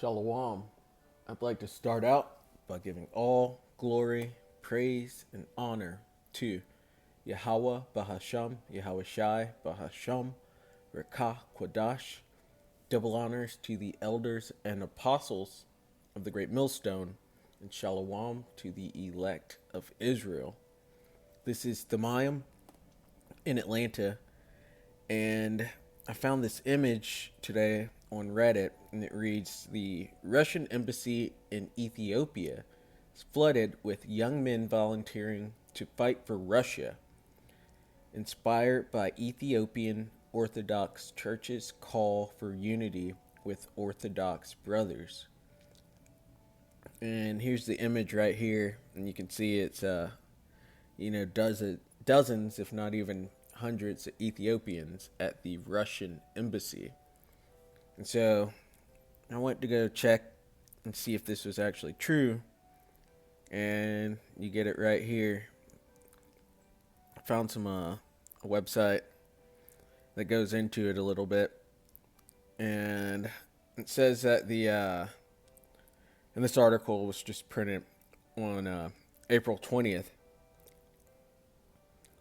Shalom. I'd like to start out by giving all glory, praise, and honor to Yahweh Bahasham, Yahweh Shai Bahasham, Rekah Kwadash. Double honors to the elders and apostles of the great millstone, and shalom to the elect of Israel. This is Thamayim in Atlanta, and I found this image today on Reddit, and it reads: The Russian embassy in Ethiopia is flooded with young men volunteering to fight for Russia, inspired by Ethiopian Orthodox Church's call for unity with Orthodox brothers. And here's the image right here, and you can see it's dozens, if not even hundreds, of Ethiopians at the Russian embassy. And so I went to go check and see if this was actually true, and you get it right here. I found a website that goes into it a little bit, and it says that and this article was just printed on April 20th,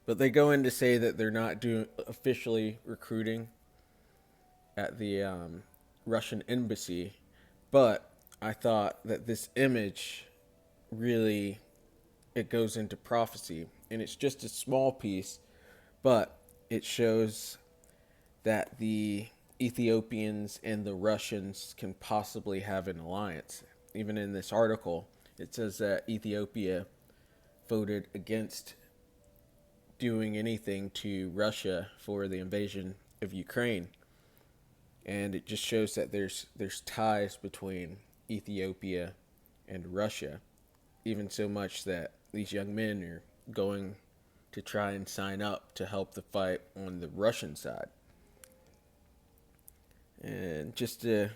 but they go in to say that they're not doing officially recruiting at the Russian embassy, but I thought that this image really, it goes into prophecy, and it's just a small piece, but it shows that the Ethiopians and the Russians can possibly have an alliance. Even in this article, it says that Ethiopia voted against doing anything to Russia for the invasion of Ukraine. And it just shows that there's ties between Ethiopia and Russia, even so much that these young men are going to try and sign up to help the fight on the Russian side. And just to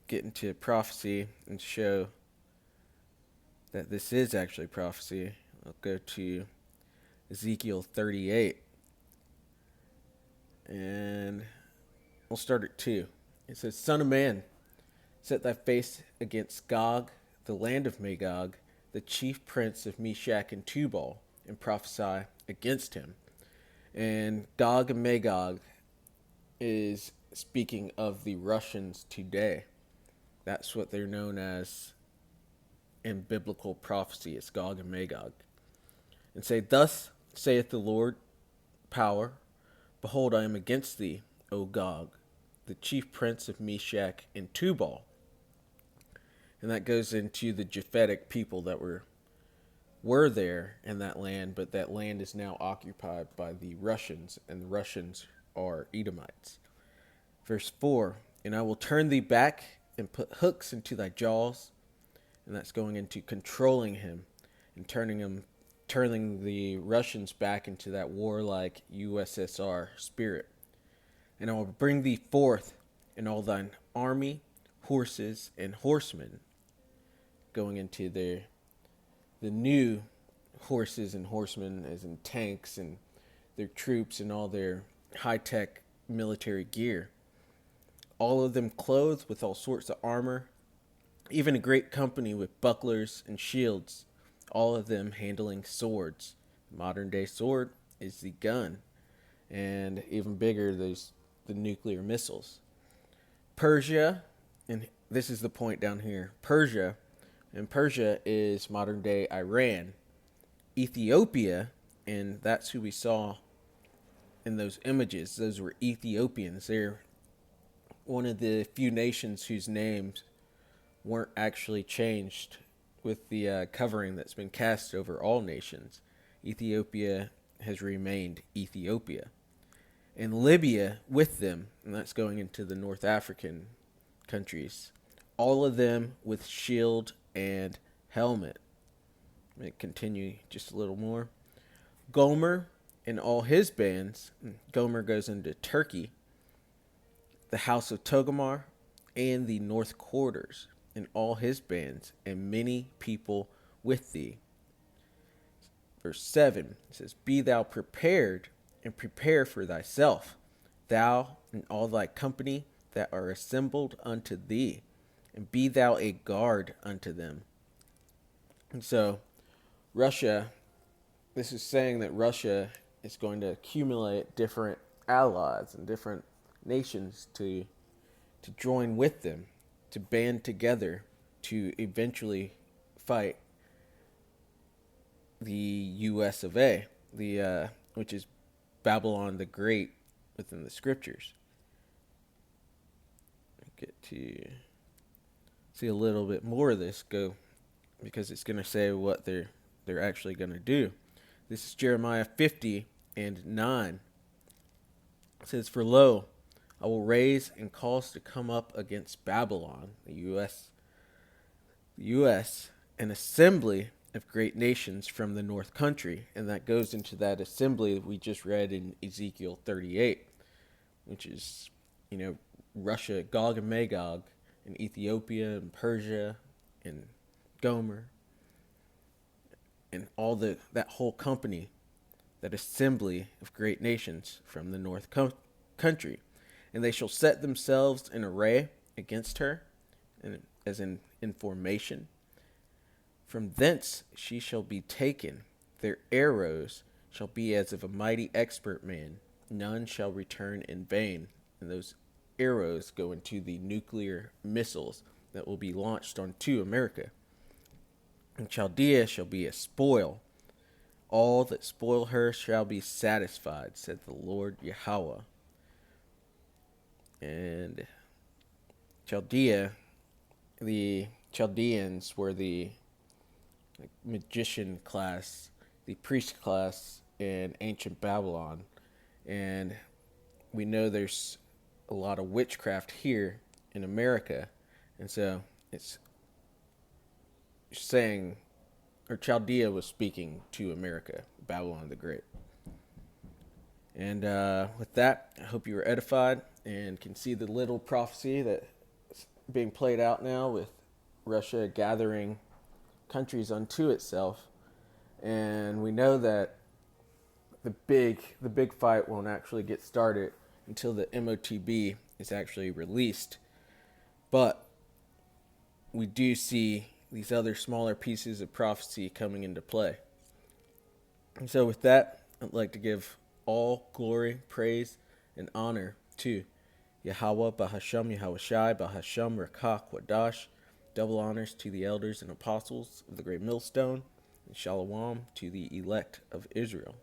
get into prophecy and show that this is actually prophecy, I'll go to Ezekiel 38. And we'll start at 2. It says, Son of man, set thy face against Gog, the land of Magog, the chief prince of Meshach and Tubal, and prophesy against him. And Gog and Magog is speaking of the Russians today. That's what they're known as in biblical prophecy. It's Gog and Magog. And say, Thus saith the Lord, power, behold, I am against thee, O Gog, the chief prince of Meshach and Tubal. And that goes into the Japhetic people that were there in that land, but that land is now occupied by the Russians, and the Russians are Edomites. Verse 4, And I will turn thee back and put hooks into thy jaws. And that's going into controlling him and turning the Russians back into that warlike USSR spirit. And I will bring thee forth in all thine army, horses, and horsemen. Going into the new horses and horsemen, as in tanks and their troops and all their high-tech military gear. All of them clothed with all sorts of armor, even a great company with bucklers and shields, all of them handling swords. The modern-day sword is the gun, and even bigger, there's the nuclear missiles. Persia, and this is the point down here, Persia is modern-day Iran. Ethiopia, and that's who we saw in those images, those were Ethiopians. They're one of the few nations whose names weren't actually changed with the covering that's been cast over all nations. Ethiopia has remained Ethiopia. And Libya with them, and that's going into the North African countries. All of them with shield and helmet. Let me continue just a little more. Gomer and all his bands. Gomer goes into Turkey. The house of Togarmah and the north quarters and all his bands, and many people with thee. Verse 7 says, Be thou prepared, and prepare for thyself, thou and all thy company that are assembled unto thee. and be thou a guard unto them. And so, Russia, this is saying that Russia is going to accumulate different allies and different nations to join with them, to band together to eventually fight the U.S. of A., which is Babylon the Great within the scriptures. Get to see a little bit more of this go, because it's going to say what they're actually going to do. This is Jeremiah 50:9. It says, "For lo, I will raise and cause to come up against Babylon, the U.S., an assembly of great nations from the north country." And that goes into that assembly that we just read in Ezekiel 38, which is, Russia, Gog and Magog, and Ethiopia and Persia and Gomer, and all that whole company, that assembly of great nations from the north country. And they shall set themselves in array against her, and as in formation. From thence she shall be taken. Their arrows shall be as of a mighty expert man. None shall return in vain. And those arrows go into the nuclear missiles that will be launched onto America. And Chaldea shall be a spoil. All that spoil her shall be satisfied, said the Lord Yahweh. And Chaldea, the Chaldeans were the magician class, the priest class in ancient Babylon. And we know there's a lot of witchcraft here in America. And so it's saying, or Chaldea was speaking to America, Babylon the Great. And with that, I hope you were edified and can see the little prophecy that's being played out now with Russia gathering countries unto itself. And we know that the big fight won't actually get started until the MOTB is actually released. But we do see these other smaller pieces of prophecy coming into play. And so with that, I'd like to give all glory, praise, and honor to Yahweh, Bahasham, Yahushai, Bahasham, Rakach, Wadash. Double honors to the elders and apostles of the great millstone, and shalom to the elect of Israel.